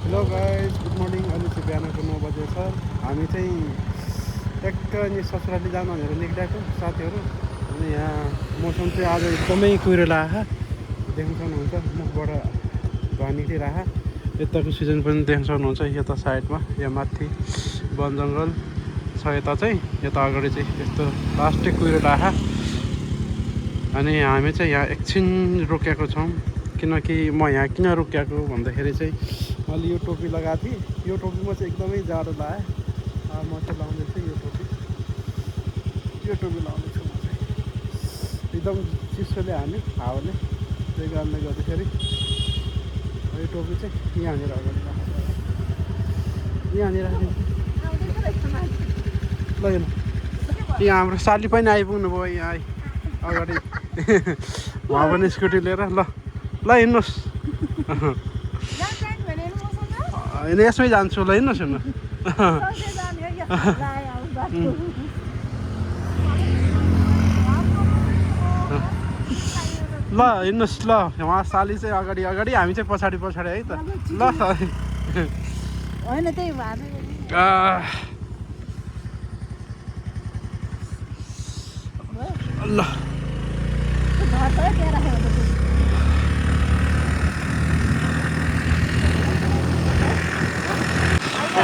Hello guys, good morning. अहिले चाहिँ बिहानको 9 बजे छ। हामी चाहिँ ट्याक्क अनि ससुराली जानु भनेर निक्लिएको साथीहरू। अनि यहाँ मौसम चाहिँ आज एकदमै कुहिरो आएको देख्न सक्नुहुन्छ। मुखबाट धुवा निक्लिरहेको। यताको सिजन पनि देख्न सक्नुहुन्छ। यता साइडमा यहाँ माथि वन जङ्गल छ। यता चाहिँ यता अगाडि चाहिँ यस्तो लास्टै कुहिरो आएको। अनि हामी चाहिँ यहाँ एकछिन रोकेको छौँ, किनकि म यहाँ किन रोकेको भन्दाखेरि चाहिँ मैले यो टोपी लगाएको थिएँ। यो टोपीमा चाहिँ एकदमै जाडो लाग्यो। म चाहिँ लाउँदैछु यो टोपी लाउँदैछु म चाहिँ। एकदम चिसोले हाल्ने हावाले, त्यही कारणले गर्दाखेरि यो टोपी चाहिँ यहाँनिर अगाडि राखेको। यहाँनिर ल यहाँ हाम्रो साली पनि आइपुग्नु भयो। यहाँ अगाडि उहाँ पनि स्कुटी लिएर ल हिँड्नुहोस्। होइन यसमै जान्छु, ल हिँड्नुहोस् न। ल हिँड्नुहोस् ल। उहाँ साली चाहिँ अगाडि अगाडि, हामी चाहिँ पछाडि पछाडि है त। ल होइन त्यही ल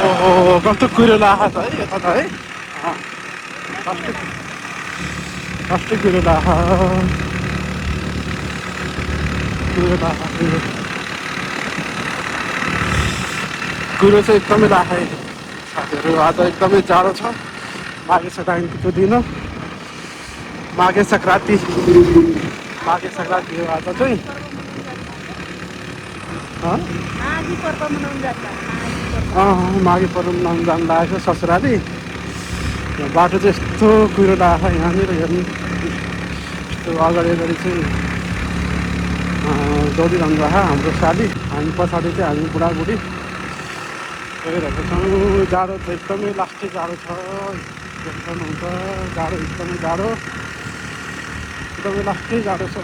ओहो कस्तो कुहिरो लागेको छ है यता त है। कस्तो कुहिरो लागेको कुहिरो चाहिँ एकदमै लाग्यो साथीहरू। आज एकदमै जाडो छ। माघे सङ्क्रान्तिको दिन, माघे सङ्क्रान्ति हो आज चाहिँ। माघे पर्व मनाउनु जानु लागेको छ ससुराली। बाटो चाहिँ यस्तो कुहिरो लागेको छ। यहाँनिर हेर्नु, यस्तो अगाडि चाहिँ दौडिरहनु भएको हाम्रो साली। हामी पछाडि चाहिँ हामी बुढाबुढी गइरहेको छौँ। जाडो चाहिँ एकदमै लास्टै जाडो छ। देख्नुहुन्छ जाडो एकदमै लास्टै जाडो छ।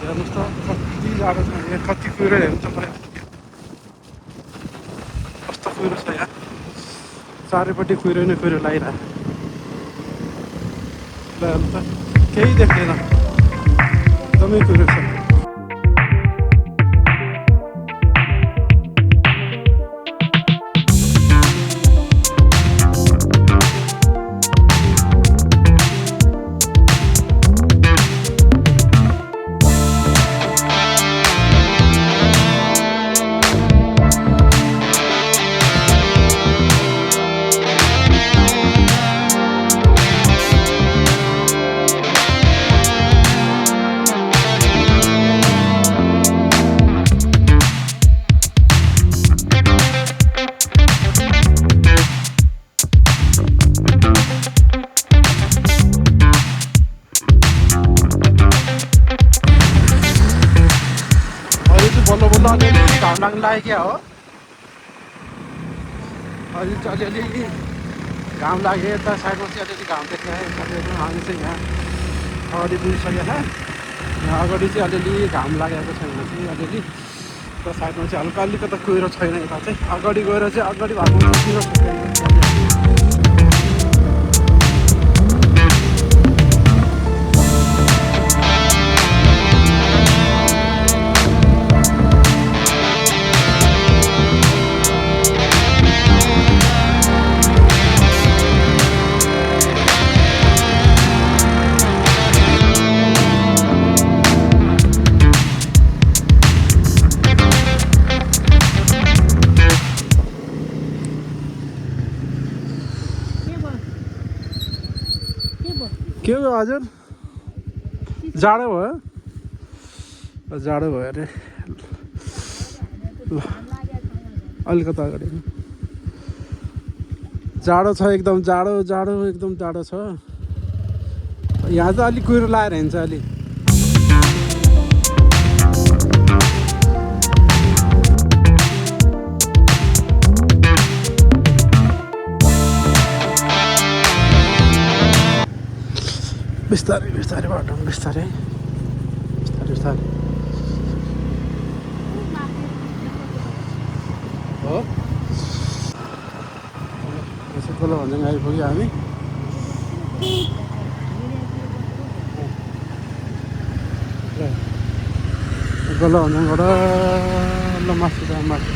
हेर्नुहोस् त कति जाडो छ यहाँ, कति कुहिरो हेर्नु तपाईँ। कस्तो कुहिरो छ यहाँ, चारैपट्टि कुहिरो नै कुहिरो लागिरहेको। ल हेर्नु त केही देख्दैन, एकदमै कुहिरो छ। घाम लाग्नु लाग्यो क्या हो। अहिले चाहिँ अलिअलि घाम लाग्यो। यता साइडमा चाहिँ अलिअलि घाम देखायो साथीहरू। हामी चाहिँ यहाँ अगाडि पुगिसकेको छ। यहाँ अगाडि चाहिँ अलिअलि घाम लागेको छ। यहाँ चाहिँ अलिअलि यता साइडमा चाहिँ हल्का अलिकति कुहिरो छैन। यता चाहिँ अगाडि गएर चाहिँ अगाडि भएको कुहिरो छ। के भयो हजुर? जाडो भयो अरे। ल अलिकति अगाडि जाडो छ, एकदम जाडो एकदम जाडो छ। यहाँ चाहिँ अलिक कुहिरो लाएर हिँड्छ अलि। बिस्तारै बाटो बिस्तारै। गोलो भन्ज्याङ आइपुग्यो हामी। गोलो भन्ज्याङबाट ल माथि जाउँ माथि।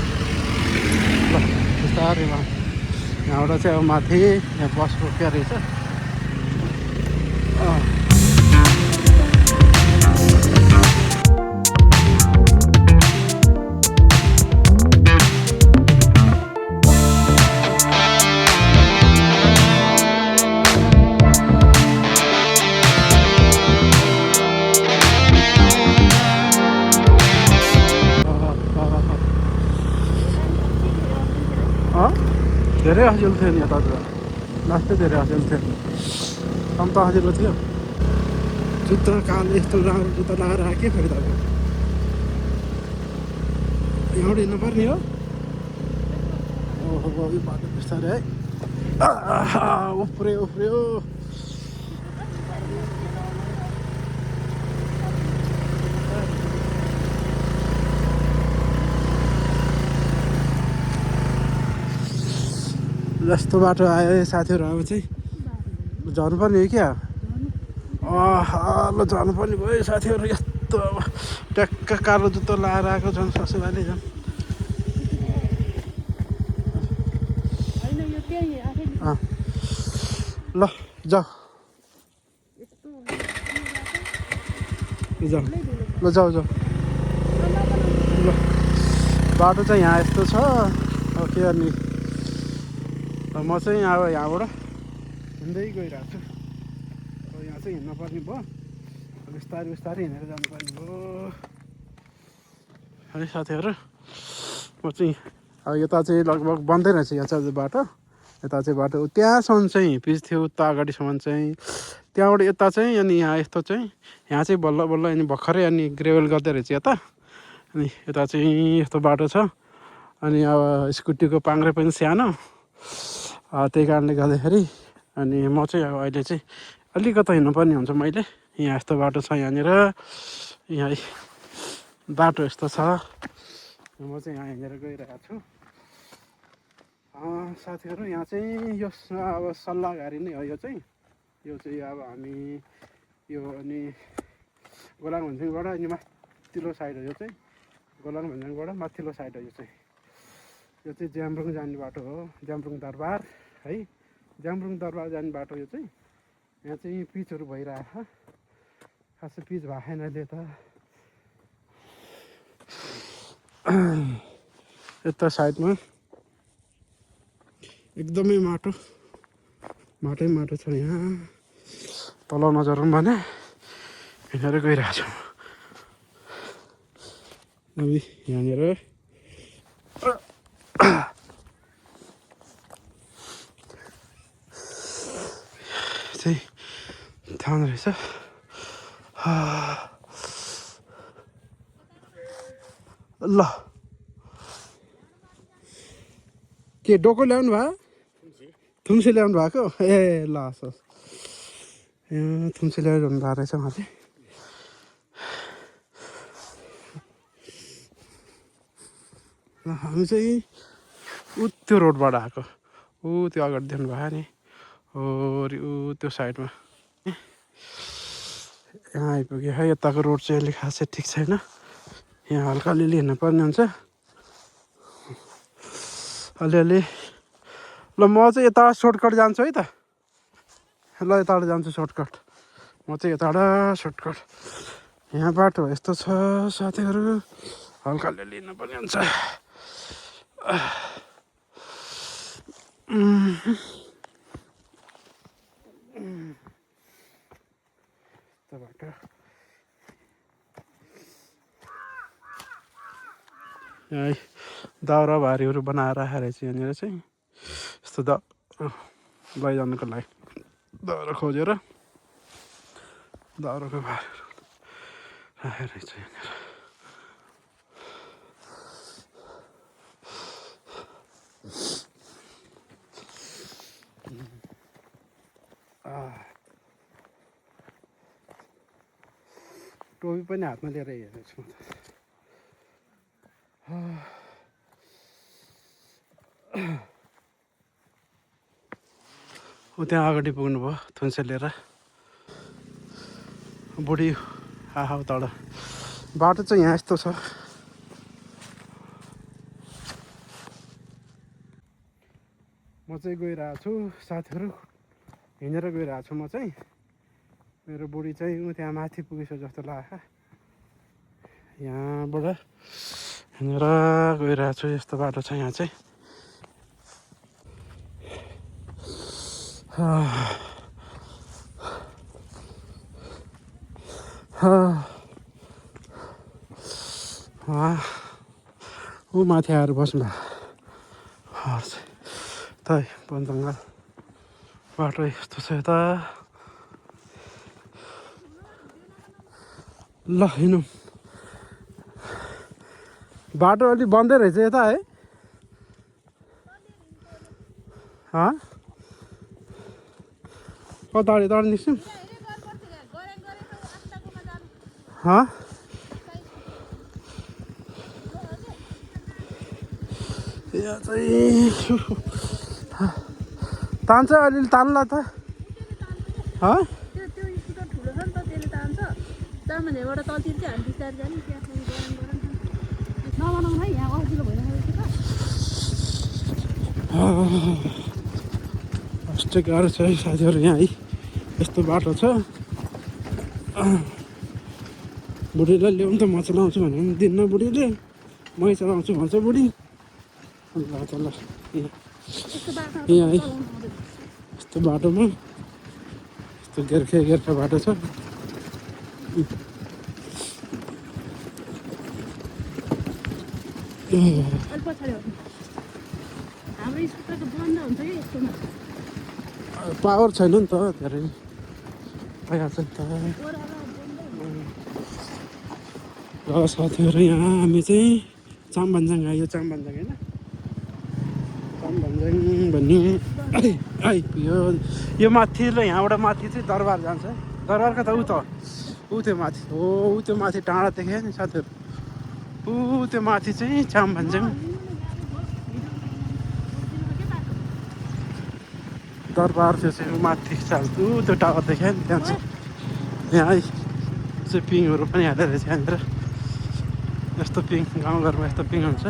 ल बिस्तारै ल यहाँबाट चाहिँ अब माथि यहाँ बस रोकिया रहेछ। धेरै हजिलो थियो नि यता लास्टै धेरै हजिलो थियो। कम त हजिलो थियो। जुत्ता कालो यस्तो राम्रो जुत्ता लगाएर आयो के फेरि तपाईँ यहाँबाट हिँड्नु पर्ने हो। ओहो यो बाटो बिस्तारै है उफ्रियो उफ्रियो। जस्तो बाटो आयो साथीहरू अब चाहिँ झर्नुपर्ने हो क्या। ल झर्नुपर्ने भयो साथीहरू। यस्तो अब ट्याक्क कालो जुत्ता लगाएर आएको झन् ससुराले झन्। ल जाऊ जाऊ ल जाऊ जाऊ ल। बाटो चाहिँ यहाँ यस्तो छ अब के गर्ने। म चाहिँ अब यहाँबाट हिँड्दै गइरहेको छु। अब यहाँ चाहिँ हिँड्नुपर्ने भयो। बिस्तारै बिस्तारै हिँडेर जानुपर्ने भयो है साथीहरू। म चाहिँ अब यता चाहिँ लगभग बन्दै रहेछ यहाँ चाहिँ बाटो। यता चाहिँ बाटो त्यहाँसम्म चाहिँ पिच थियो उता अगाडिसम्म चाहिँ। त्यहाँबाट यता चाहिँ अनि यहाँ यस्तो चाहिँ यहाँ चाहिँ बल्ल बल्ल अनि भर्खरै अनि ग्रेभल गर्दै रहेछ यता। अनि यता चाहिँ यस्तो बाटो छ। अनि अब स्कुटीको पाङ्ग्रे पनि सानो त्यही कारणले गर्दाखेरि अनि म चाहिँ अब अहिले चाहिँ अलिकति हिँड्नुपर्ने हुन्छ मैले। यहाँ यस्तो बाटो छ यहाँनिर। यहाँ बाटो यस्तो छ। म चाहिँ यहाँ हिँडेर गइरहेको छु साथीहरू। यहाँ चाहिँ यो अब सल्लाहघारी नै हो यो चाहिँ अब हामी यो अनि गोलाङ भन्ज्याङबाट अनि माथिल्लो साइड हो यो चाहिँ। गोलाङ भन्ज्याङबाट माथिल्लो साइड हो यो चाहिँ। यो चाहिँ ज्याम्रुङ जाने बाटो हो। ज्याम्रुङ दरबार है। ज्याम्रुङ दरबार जाने बाटो यो चाहिँ। यहाँ चाहिँ पिचहरू भइरहेछ। खासै पिच भएको छैन अहिले त। यता साइडमा एकदमै माटो माटै माटो छ यहाँ। तल नझरौँ भने हिँडेर गइरहेको छौँ हामी यहाँनिर। चाहिँ थाहा रहेछ ल। के डोको ल्याउनु भयो? थुम्से ल्याउनु भएको? ए ल थुम्से ल्याइरहनु भएको रहेछ उहाँले। ल हामी चाहिँ त्यो रोडबाट आएको। त्यो अगाडि देख्नु भयो नि ऊ त्यो साइडमा यहाँ आइपुग्यो है। यताको रोड चाहिँ अहिले खासै ठिक छैन। यहाँ हल्का अलिअलि हिँड्नुपर्ने हुन्छ अलिअलि। ल म चाहिँ यता सर्टकट जान्छु है त। ल यताबाट जान्छु सर्टकट। म चाहिँ यताबाट सर्टकट। यहाँ बाटो यस्तो छ साथीहरू। हल्का अलिअलि हिँड्नुपर्ने हुन्छ। बाटो यहाँ दाउरा भारीहरू बनाएर राखेको रहेछ यहाँनिर चाहिँ। यस्तो लैजानुको लागि दाउरा खोजेर दाउराको भारीहरू राखेको रहेछ यहाँनिर। टोपी पनि हातमा लिएर हेरेको छु म त। ऊ त्यहाँ अगाडि पुग्नुभयो थुन्से लिएर बुढी आहा तल बाटो चाहिँ यहाँ यस्तो छ म चाहिँ गइरहेको छु साथीहरू हिँडेर गइरहेको छु म चाहिँ मेरो बुढी चाहिँ ऊ त्यहाँ माथि पुगिसक्यो जस्तो लाग्यो यहाँबाट हिँडेर गइरहेको छु यस्तो बाटो छ यहाँ चाहिँ ऊ माथि आएर बस्नु त वन जङ्गल बाटो यस्तो छ यता ल हिँडौँ बाटो अलि बन्दै रहेछ यता है कताडि तल निस्क्यौँ यहाँ चाहिँ तान्छ अलिअलि तान्ला त कस्तो गाह्रो छ है साथीहरू यहाँ है यस्तो बाटो छ बुढीलाई ल्याउनु त म चलाउँछु भने पनि दिन्न बुढीले मै चलाउँछु भन्छ बुढी ल चल यहाँ है यस्तो बाटोमा यस्तो गेर्खा बाटो छ पावर छैन नि त धेरै भइहाल्छ नि त ल साथीहरू यहाँ हामी चाहिँ चामभन्ज्याङ आयो चामभन्ज्याङ होइन चामभन्ज्याङ भन्ने यो माथि र यहाँबाट माथि चाहिँ दरबार जान्छ दरबार कता ऊ त्यो माथि हो ऊ त्यो माथि टाढा देखेँ नि साथीहरू ऊ त्यो माथि चाहिँ चामभन्ज्याङ दरबार त्यो चाहिँ माथि चाल्छ ऊ त्यो टावर देखायो नि त्यहाँ चाहिँ यहाँ है चाहिँ पिङहरू पनि हालेर रहेछ यहाँनिर यस्तो पिङ गाउँघरमा यस्तो पिङ हुन्छ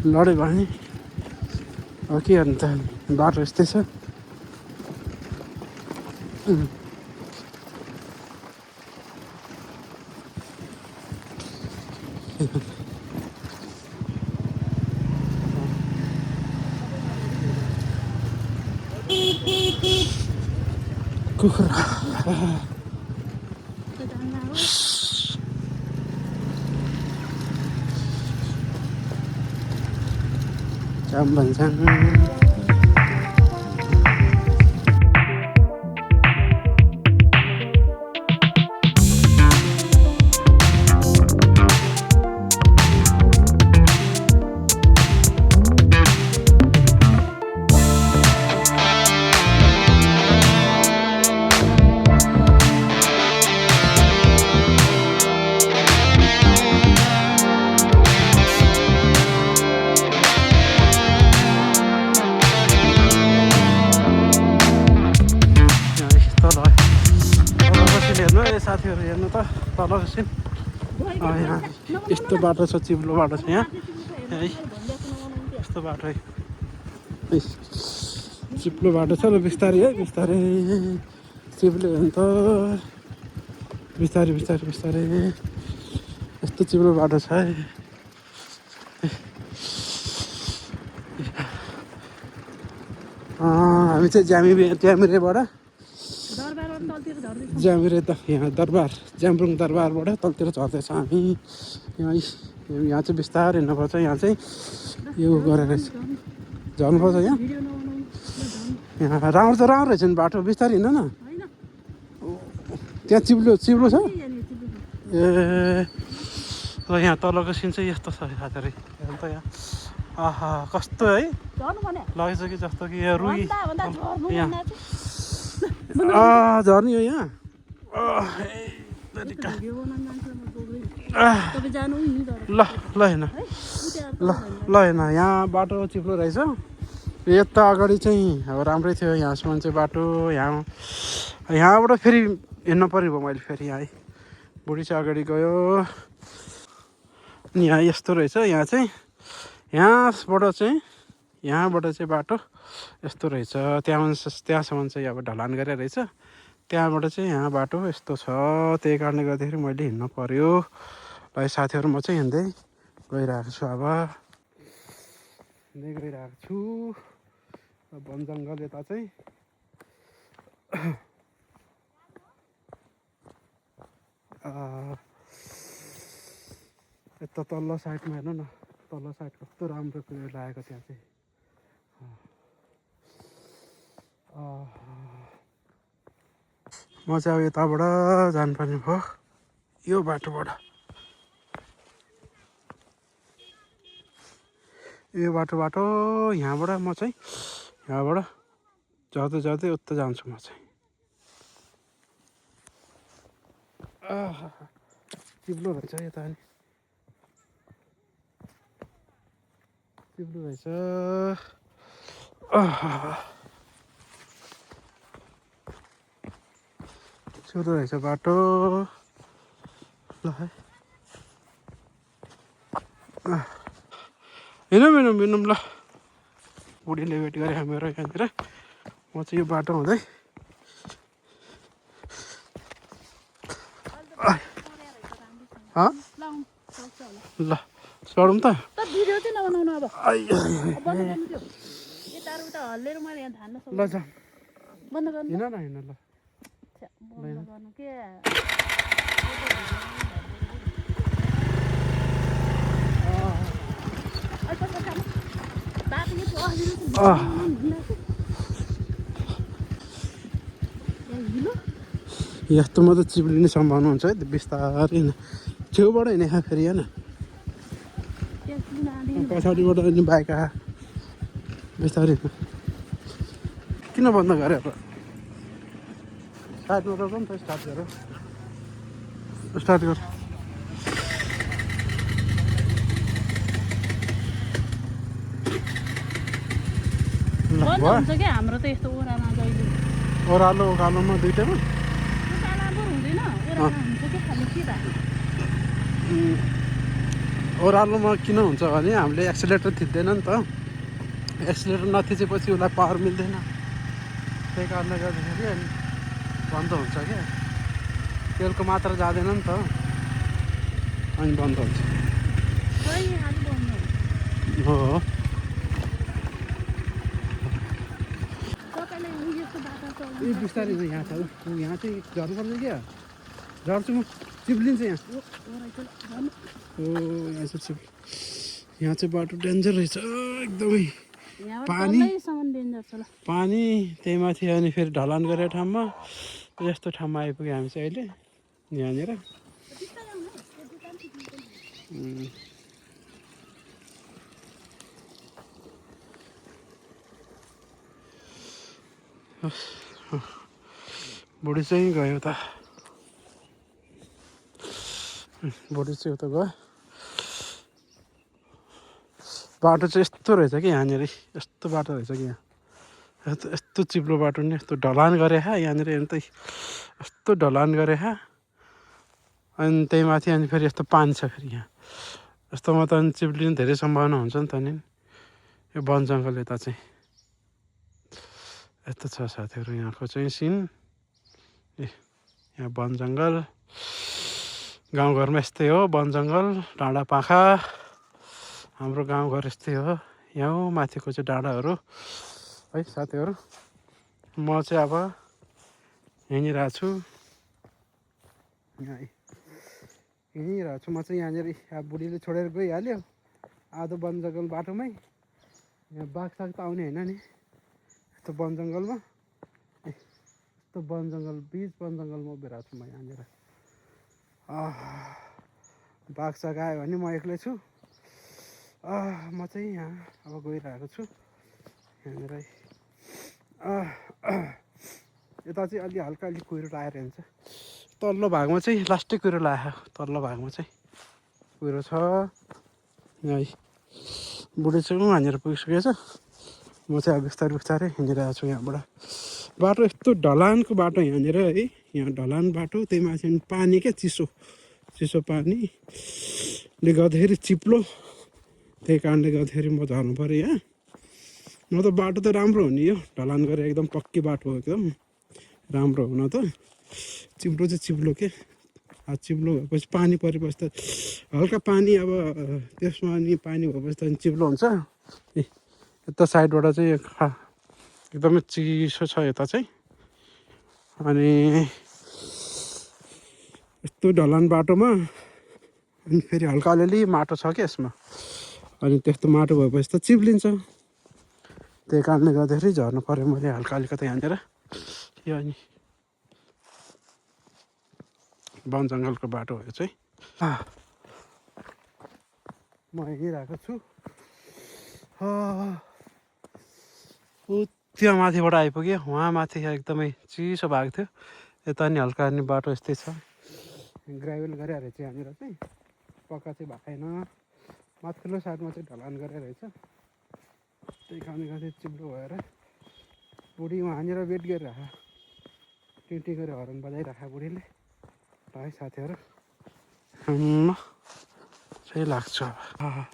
लड्यो भने अब के गर्नु त बाटो यस्तै छ कुखुरा चामभन्ज्याङ साथीहरू हेर्नु त तल एकछिन यहाँ यस्तो बाटो छ चिप्लो बाटो छ यहाँ है यस्तो बाटो है चिप्लो बाटो छ र बिस्तारै है बिस्तारै चिप्लो हो नि त बिस्तारै बिस्तारै बिस्तारै यस्तो चिप्लो बाटो छ है हामी चाहिँ ज्यामिरेबाट ज्यामिरे त यहाँ दरबार ज्याम्ब्रुङ दरबारबाट तलतिर झर्दैछ हामी यहाँ चाहिँ बिस्तारै हिँड्नुपर्छ यहाँ चाहिँ यो गरेर झर्नुपर्छ यहाँ राम्रो त राम्रो रहेछ नि बाटो बिस्तारै हिँड्न न त्यहाँ चिप्लो छ ए ल यहाँ तलको सिन चाहिँ यस्तो छ साथीहरू हेर्नु त यहाँ आहा कस्तो है लगेछ कि जस्तो कि यहाँ रुई यहाँ झर्नी हो यहाँ तपाईँ जानु नि तर ल ल हेर्न ल ल हेर्न यहाँ बाटो चिप्लो रहेछ। यता अगाडि चाहिँ अब राम्रै थियो, यहाँसम्म चाहिँ बाटो। यहाँबाट फेरि हिँड्नु पऱ्यो भयो मैले, फेरि यहाँ बुढी चाहिँ अगाडि गयो। अनि यहाँ यस्तो रहेछ, यहाँ चाहिँ यहाँबाट चाहिँ बाटो यस्तो रहेछ। त्यहाँसम्म चाहिँ अब ढलान गरेर रहेछ, त्यहाँबाट चाहिँ यहाँ बाटो यस्तो छ। त्यही कारणले गर्दाखेरि मैले हिँड्नु पऱ्यो। ल साथीहरू, म चाहिँ हिँड्दै गइरहेको छु। अब हिँड्दै गइरहेको छु। वन जङ्गल यता चाहिँ यता तल्लो साइडमा हेर्नु न, तल्लो साइड कस्तो राम्रो कुरो लागेको त्यहाँ चाहिँ। म चाहिँ अब यताबाट जानुपर्ने भयो, यो बाटोबाट। यो बाटो यहाँबाट म चाहिँ यहाँबाट जाँदै जाँदै उता जान्छु म चाहिँ। चिप्लो रहेछ यता, नि चिप्लो रहेछ। चिप्लो रहेछ बाटो। ल है हिँडौँ ल। बुढीले वेट गरेँ मेरो यहाँनिर। म चाहिँ यो बाटो हुँदै ल सडौँ त। भिडियो चाहिँ नबनाउनु अब। ल जाउँ, बन्द गर्नु हिँड न हिँड ल। बन्द गर्नु के यस्तो मात्रै चिप्लिने सम्भावना हुन्छ है, बिस्तारै छेउबाट हिँडे फेरि होइन, पछाडिबाट नि बाइक आयो बिस्तारै। किन बन्द गरे अब? स्टार्ट गरेर नि त, स्टार्ट गर। बन्द हुन्छ क्या हाम्रो त यस्तो ओह्रामा जहिले। ओह्रालो उकालोमा दुइटैमा उकाला पो हुँदैन, ओह्रामा हुन्छ क्या खालि के भएको। ओह्रालोमा किन हुन्छ भने हामीले एक्सिलेटर थिच्दैन नि त। एक्सिलेटर नथिचेपछि उसलाई पावर मिल्दैन, त्यही कारणले गर्दाखेरि अनि बन्द हुन्छ क्या। तेलको मात्रा जाँदैन नि त, अनि बन्द हुन्छ। हो ए बिस्तारै यहाँ छ, यहाँ चाहिँ झर्नुपर्छ क्या। झर्छु म, चिप्लिन्छ यहाँ। यहाँ चाहिँ बाटो डेन्जर रहेछ एकदमै। पानी त्यही माथि, अनि फेरि ढलान गरेको ठाउँमा, यस्तो ठाउँमा आइपुग्यो हामी चाहिँ अहिले यहाँनिर। बुढी चाहिँ गयो त, बुढी चाहिँ उता गयो। बाटो चाहिँ यस्तो रहेछ कि यहाँनिर, यस्तो बाटो रहेछ कि यहाँ यस्तो चिप्लो बाटो नि, यस्तो ढलान गरे यहाँनिर हेर्नु त, यस्तो ढलान गरे। अनि त्यही माथि अनि फेरि यस्तो पानी छ फेरि यहाँ। यस्तोमा त अनि चिप्लिने धेरै सम्भावना हुन्छ नि त। नि यो वन जङ्गल यता चाहिँ यस्तो छ साथीहरू, यहाँको चाहिँ सिन। यहाँ वन जङ्गल, गाउँघरमा यस्तै हो, वन जङ्गल डाँडा पाखा। हाम्रो गाउँघर यस्तै हो। यहाँ माथिको चाहिँ डाँडाहरू है साथीहरू। म चाहिँ अब हिँडिरहेको छु, हिँडिरहेको छु म चाहिँ यहाँनिर। अब बुढीले छोडेर गइहाल्यो आधो वन जङ्गल बाटोमै। यहाँ बाघ साग त आउने होइन नि यस्तो वन जङ्गलमा। यस्तो वन जङ्गल, बिच वन जङ्गलमा उभिरहेको छु म यहाँनिर। बाघ साग आयो भने म एक्लै छु। म चाहिँ यहाँ अब गइरहेको छु यहाँनिर। यता चाहिँ अलि हल्का कुहिरो लगाएर हिँड्छ। तल्लो भागमा चाहिँ लास्टै कुहिरो लाग्यो, तल्लो भागमा चाहिँ कुहिरो छ है बुढी चाहिँ हानेर पुगिसकेको छ म चाहिँ अब बिस्तारै बिस्तारै हिँडिरहेको छु यहाँबाट बाटो यस्तो ढलानको बाटो यहाँनिर है यहाँ ढलान बाटो त्यही माथि पानी क्या चिसो चिसो पानीले गर्दाखेरि चिप्लो त्यही कारणले गर्दाखेरि म झर्नु पऱ्यो यहाँ न त बाटो त राम्रो हो नि यो ढलान गरेर एकदम पक्की बाटो हो एकदम राम्रो हुन त चिप्लो चाहिँ चिप्लो के चिप्लो भएपछि पानी परेपछि त हल्का पानी अब त्यसमा अनि पानी भएपछि त चिप्लो हुन्छ यता साइडबाट चाहिँ एकदमै चिसो छ यता चाहिँ अनि यस्तो ढलान बाटोमा अनि फेरि हल्का अलिअलि माटो छ क्या यसमा अनि त्यस्तो माटो भएपछि त चिप्लिन्छ त्यही कारणले गर्दाखेरि झर्नु पऱ्यो मैले हल्का अलिकति यहाँनिर यो अनि वन जङ्गलको बाटो हो यो चाहिँ म हिँडिरहेको छु त्यो माथिबाट आइपुग्यो वहाँ माथि एकदमै चिसो भएको थियो यता नि हल्का अनि बाटो यस्तै छ ग्राभल गरेर रहेछ यहाँनिर चाहिँ पक्का चाहिँ भएको छैन माथिल्लो साइडमा चाहिँ ढलान गरेर रहेछ त्यही कारणले गर्दा चिप्लो भएर बुढी वहाँनिर वेट गरिरह टिटी गरेर हर्न बजाइराख बुढीले है साथीहरू चाहिँ लाग्छ अब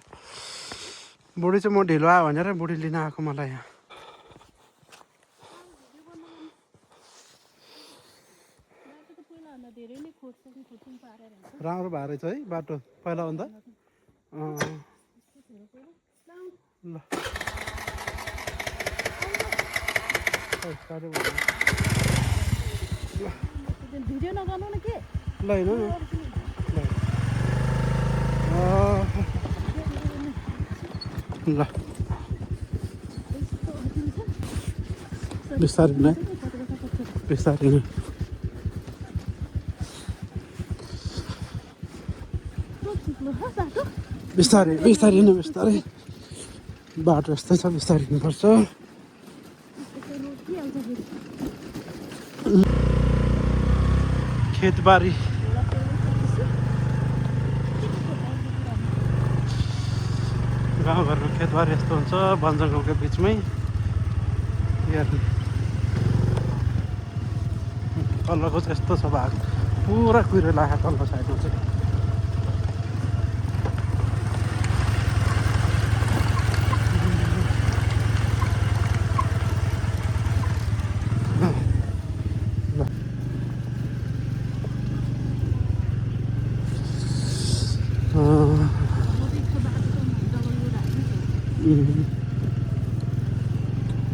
बुढी चाहिँ म ढिलो आयो भनेर बुढी लिन आएको मलाई यहाँ राम्रो भएको रहेछ है बाटो पहिलाभन्दा ल भिडियो नगर्नु न के ल होइन ल बिस्तारै नै बिस्तारै नै बिस्तारै बिस्तारै नै बिस्तारै बाटो यस्तै छ बिस्तारै हिँड्नुपर्छ खेतबारी गाउँघरको खेतबारी यस्तो हुन्छ वन जङ्गलको बिचमै तल्लोको चाहिँ यस्तो छ भाग पुरा कुहिरो लाग्यो तल्लो साइडमा चाहिँ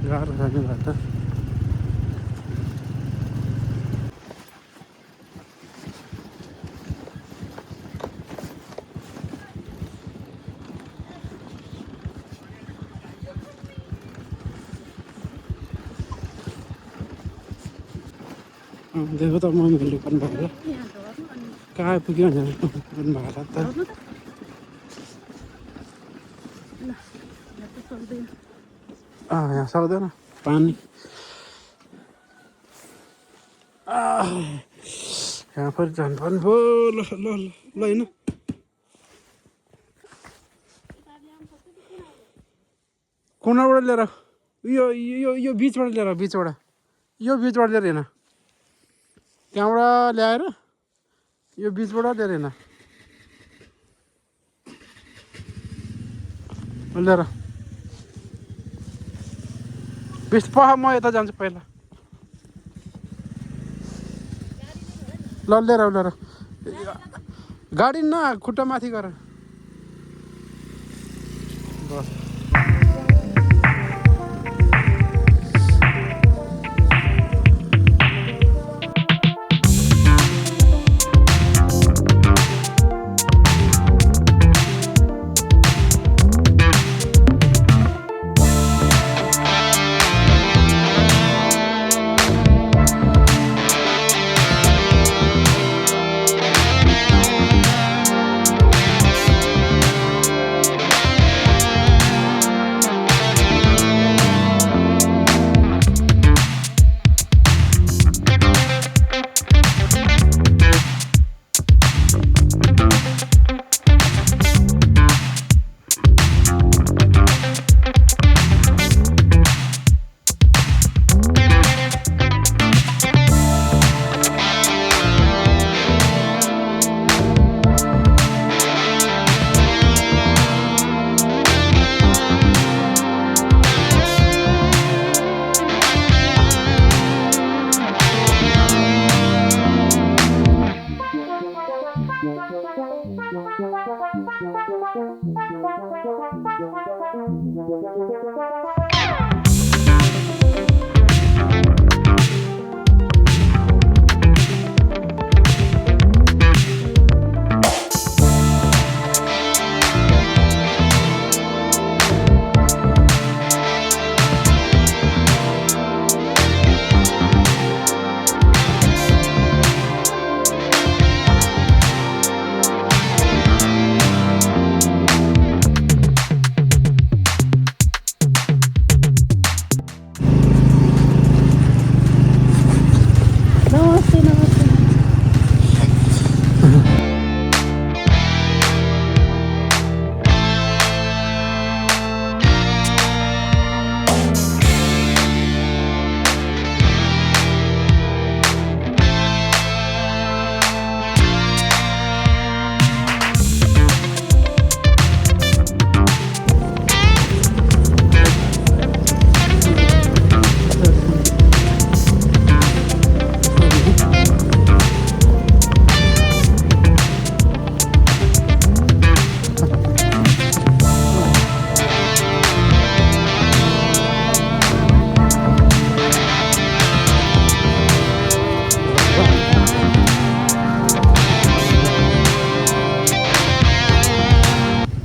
गाह्रो जाने भयो त देखो त मैले दोकान भयो कहाँ आइपुग्यो भनेर दोकान भएको त यहाँ सक्दैन पानी यहाँ फेरि झन् पनि भयो ल ल ल होइन कुनाबाट लिएर यो यो यो बिचबाट लिएर बिचबाट यो बिचबाट लिएर हेर्न त्यहाँबाट ल्याएर यो बिचबाट लिएर हेर्न लिएर बिच म यता जान्छु पहिला ल लिएर लिएर गाडी न खुट्टा माथि गर बस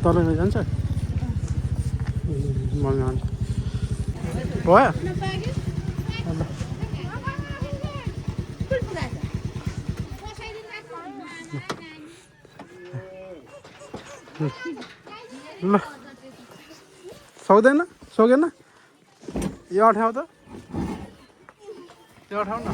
तल जान्छ मगान भयो ल सक्दैन सकेन यो अठाउ त यो अठाउ न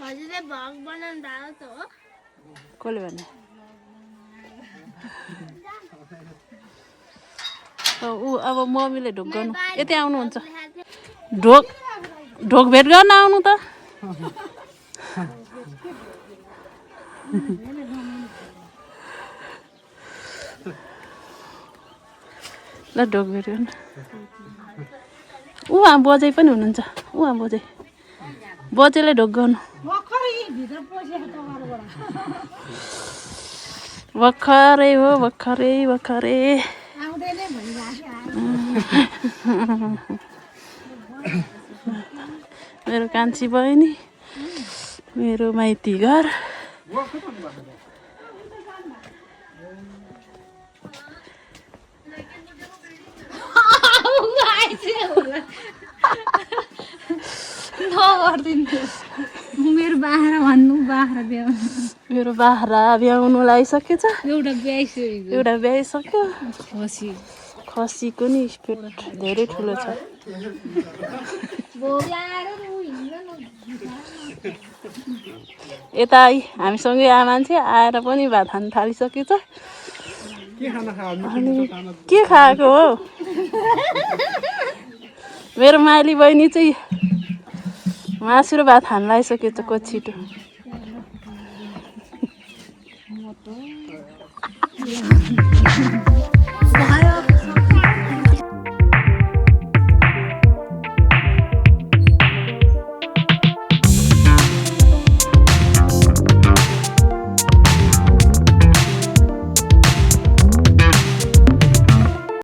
हजुरले भग बनाउनु भएको त हो कसले भने ऊ अब मम्मीले ढोक गर्नु यति आउनुहुन्छ ढोक भेट गर्न आउनु त ल ढोक भेट गर्नु उहाँ बजै पनि हुनुहुन्छ उहाँ बजेले ढोक गर्नु भर्खरै हो भर्खरै मेरो कान्छी बहिनी मेरो माइती घर मेरो बाख्रा भन्नु बाख्रा ब्याउनु मेरो बाख्रा ब्याउनु लागिसकेछ एउटा ब्याइसक्यो खसी खसीको नि स्पिड धेरै ठुलो छ यता हामीसँगै मान्छे आएर पनि भात खान थालिसकेछ अनि के खाएको हो मेरो माइली बहिनी चाहिँ मासु र भात खान लागिसकेछ छिटो